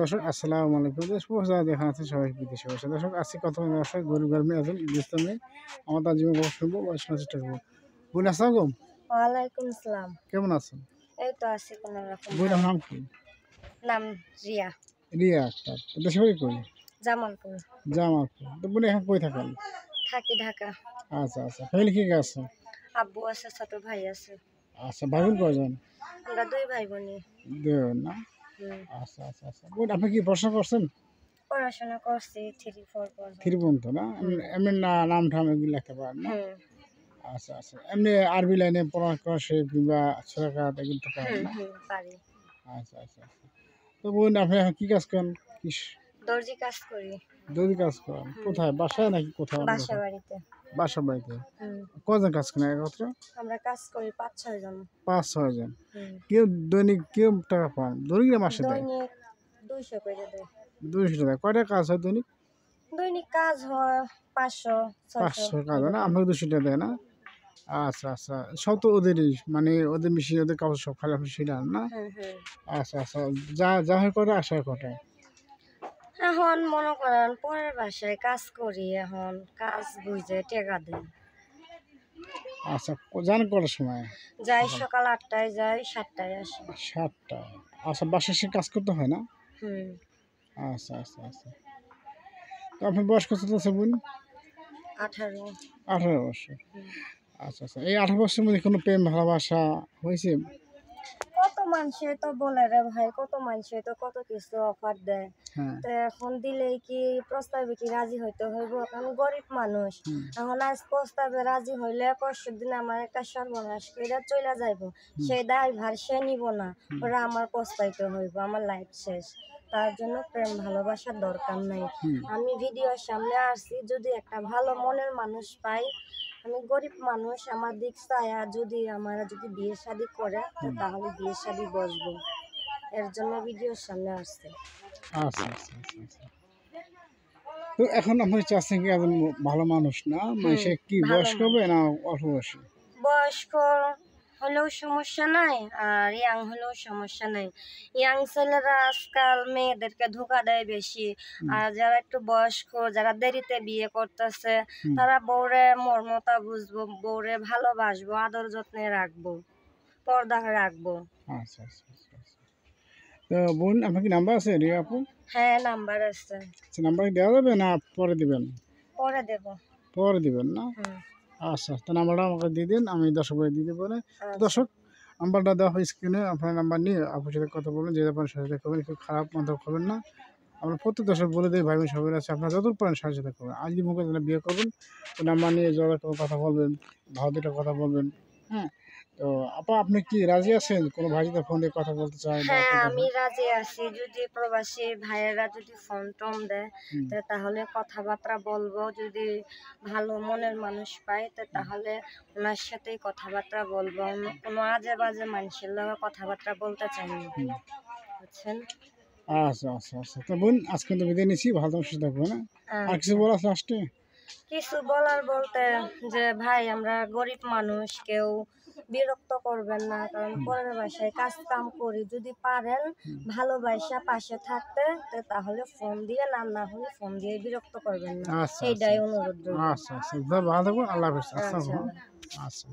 দর্শক আসসালামু আলাইকুম। দেশ প্রবাসী যারা দেখা আছে সবাই বিদেশে বসে। দর্শক আজকে কথা বলবো দর্শক গরিব গরমে একজন ইসলাম মেয়ে আমার তার জীবন গল্প শুনবো বা শোনার চেষ্টা করবো। বোন আসসালামু আলাইকুম। ওয়ালাইকুম আসসালাম। কেমন আছেন? এই তো আছি কোনো রকম। বোন আপনার নাম কি? নাম রিয়া। রিয়া আক্তার। দেশের বাড়ি কই? জামালপুর। জামালপুর। তো বোন এখন কই থাকেন? থাকি ঢাকা। আচ্ছা আচ্ছা। ফ্যামিলি কি আছে? আব্বু আছে, ছোট ভাই আছে। আচ্ছা ভাই বোন কয়জন? আমরা 2 ভাই বোনই। দুই না? আচ্ছা আচ্ছা আচ্ছা। বোন আপনি কি পড়াশোনা করছেন? পড়াশোনা করছি 3-4 পর্যন্ত। 3 পর্যন্ত না? এমনি নাম ঠাম এগুলো লিখতে পারেন না? আচ্ছা আচ্ছা। এমনি আরবি লাইনে পড়াশোনা শেখ কিংবা সুরাকাত এগুলো তো পারেন না? পারি। আচ্ছা আচ্ছা আচ্ছা। তো বোন আপনি এখন কি কাজ করেন? দর্জি কাজ করি। দর্জি কাজ করেন? কোথায় বাসায় নাকি কোথাও? বাসা বাড়িতে। বাসা বাড়িতে। কজন কাজ করেন একত্র? আমরা কাজ করি 5-6 জন। 5-6 জন। কেউ দৈনিক কেউ টাকা পান? দৈনিক না মাসে দেয়? দৈনিক 200 করে দেয়। 200 টাকা। কয়টা কাজ হয় দৈনিক? দৈনিক কাজ হয় 500-600। 500 কাজ হয় না? আপনাকে 200 টাকা দেয় না? আচ্ছা আচ্ছা। সব তো ওদেরই মানে ওদের মেশিন ওদের কাজ সব খালি আপনি সেটা না? আচ্ছা আচ্ছা। যা হয় করে আসা হয় কটায়? এখন মনে করেন পরের বাসায় কাজ করি, এখন কাজ বুঝে টাকা দেয়। আচ্ছা যান কটার সময়? যাই সকাল 8টায় যাই, 7টায় আসি। 7টা। আচ্ছা বাসায় এসে কাজ করতে হয় না? আচ্ছা আচ্ছা আচ্ছা। তো আপনার বয়স কত আছে বোন? 18। 18 বছর। আচ্ছা আচ্ছা। এই 18 বছরের মধ্যে কোনো প্রেম ভালোবাসা হয়েছে? কত মানুষে তো বলে রে ভাই, কত মানুষে তো কত কিছু অফার দেয়। তো এখন দিলেই কি প্রস্তাবে কি রাজি হইতে হইব? এখন গরিব মানুষ, এখন আজ প্রস্তাবে রাজি হইলে পরশু দিন আমার একটা সর্বনাশ করে চলে যাইব, সেই দায়ভার সে নিব না, ওরা আমার পস্তাইতে হইব, আমার লাইফ শেষ। তার জন্য প্রেম ভালোবাসার দরকার নাই। আমি ভিডিওর সামনে আসছি, যদি একটা ভালো মনের মানুষ পাই, আমি গরিব মানুষ, আমার দিক চায়া যদি আমার যদি বিয়ে শাদী করে তাহলে বিয়ে শাদী বসবো, এর জন্য ভিডিওর সামনে আসছে। আচ্ছা আচ্ছা আচ্ছা আচ্ছা। তো এখন আপনি চাচ্ছেন কি একজন ভালো মানুষ না? মানে সে কি বয়স্ক হবে না অল্প বয়সী? বয়স্ক হলেও সমস্যা নাই, আর ইয়াং হলেও সমস্যা নাই। ইয়াং ছেলেরা আজকাল মেয়েদেরকে ধোঁকা দেয় বেশি, আর যারা একটু বয়স্ক, যারা দেরিতে বিয়ে করতেছে, তারা বউরে মর্মতা বুঝবো, বউরে ভালোবাসবো, আদর যত্নে রাখবো, পর্দা রাখবো। আচ্ছা আচ্ছা আচ্ছা। তো বোন আপনার কি নাম্বার আছে রিয়া আপু? হ্যাঁ, নাম্বার আছে। আচ্ছা নাম্বার দেওয়া যাবে না পরে দিবেন? পরে দেব। পরে দিবেন না? আচ্ছা তো নাম্বারটা আমাকে দিয়ে দিন, আমি দর্শকদের দিয়ে দেবো। দর্শক নাম্বারটা দেওয়া হয় স্ক্রিনে, আপনার নাম্বার নিয়ে আপুর সাথে কথা বলবেন, যে আপনার সাথে করবেন, একটু খারাপ মন্তব্য করবেন না। আমরা প্রত্যেক দর্শক বলে দিই ভাই বোন সবাই আছে, আপনার যতটুকু পারেন সাহায্য করবেন। আজ যদি মুখে বিয়ে করবেন তো নাম্বার নিয়ে যোগাযোগ কথা বলবেন, ভালো দুটো কথা বলবেন। হ্যাঁ, তো আপা আপনি কি রাজি আছেন কোনো ভাই যদি ফোন দিয়ে কথা বলতে চায়? হ্যাঁ, আমি রাজি আছি। যদি প্রবাসী ভাইয়েরা যদি ফোন টোন দেয় তাহলে কথাবার্তা বলবো, যদি ভালো মনের মানুষ পাই তাহলে ওনার সাথেই কথাবার্তা বলবো। কোনো আজে বাজে মানুষের লগে কথাবার্তা বলতে চাই না, বুঝছেন? আচ্ছা আচ্ছা আচ্ছা। তো বোন আজকে তো বিদায় নিচ্ছি, ভালো থাকবেন সুস্থ থাকবেন। আর কিছু বলার লাস্টে? কিছু বলার বলতে যে ভাই আমরা গরিব মানুষ, কেউ বিরক্ত করবেন না, কারণ পরের বাসায় কাজ কাম করি, যদি পারেন ভালোবাসা পাশে থাকতে তাহলে ফোন দিয়ে, না হলে ফোন দিয়ে বিরক্ত করবেন না, এইটাই অনুরোধ। আচ্ছা আচ্ছা ভালো থাকবেন, আল্লাহ হাফেজ। আচ্ছা।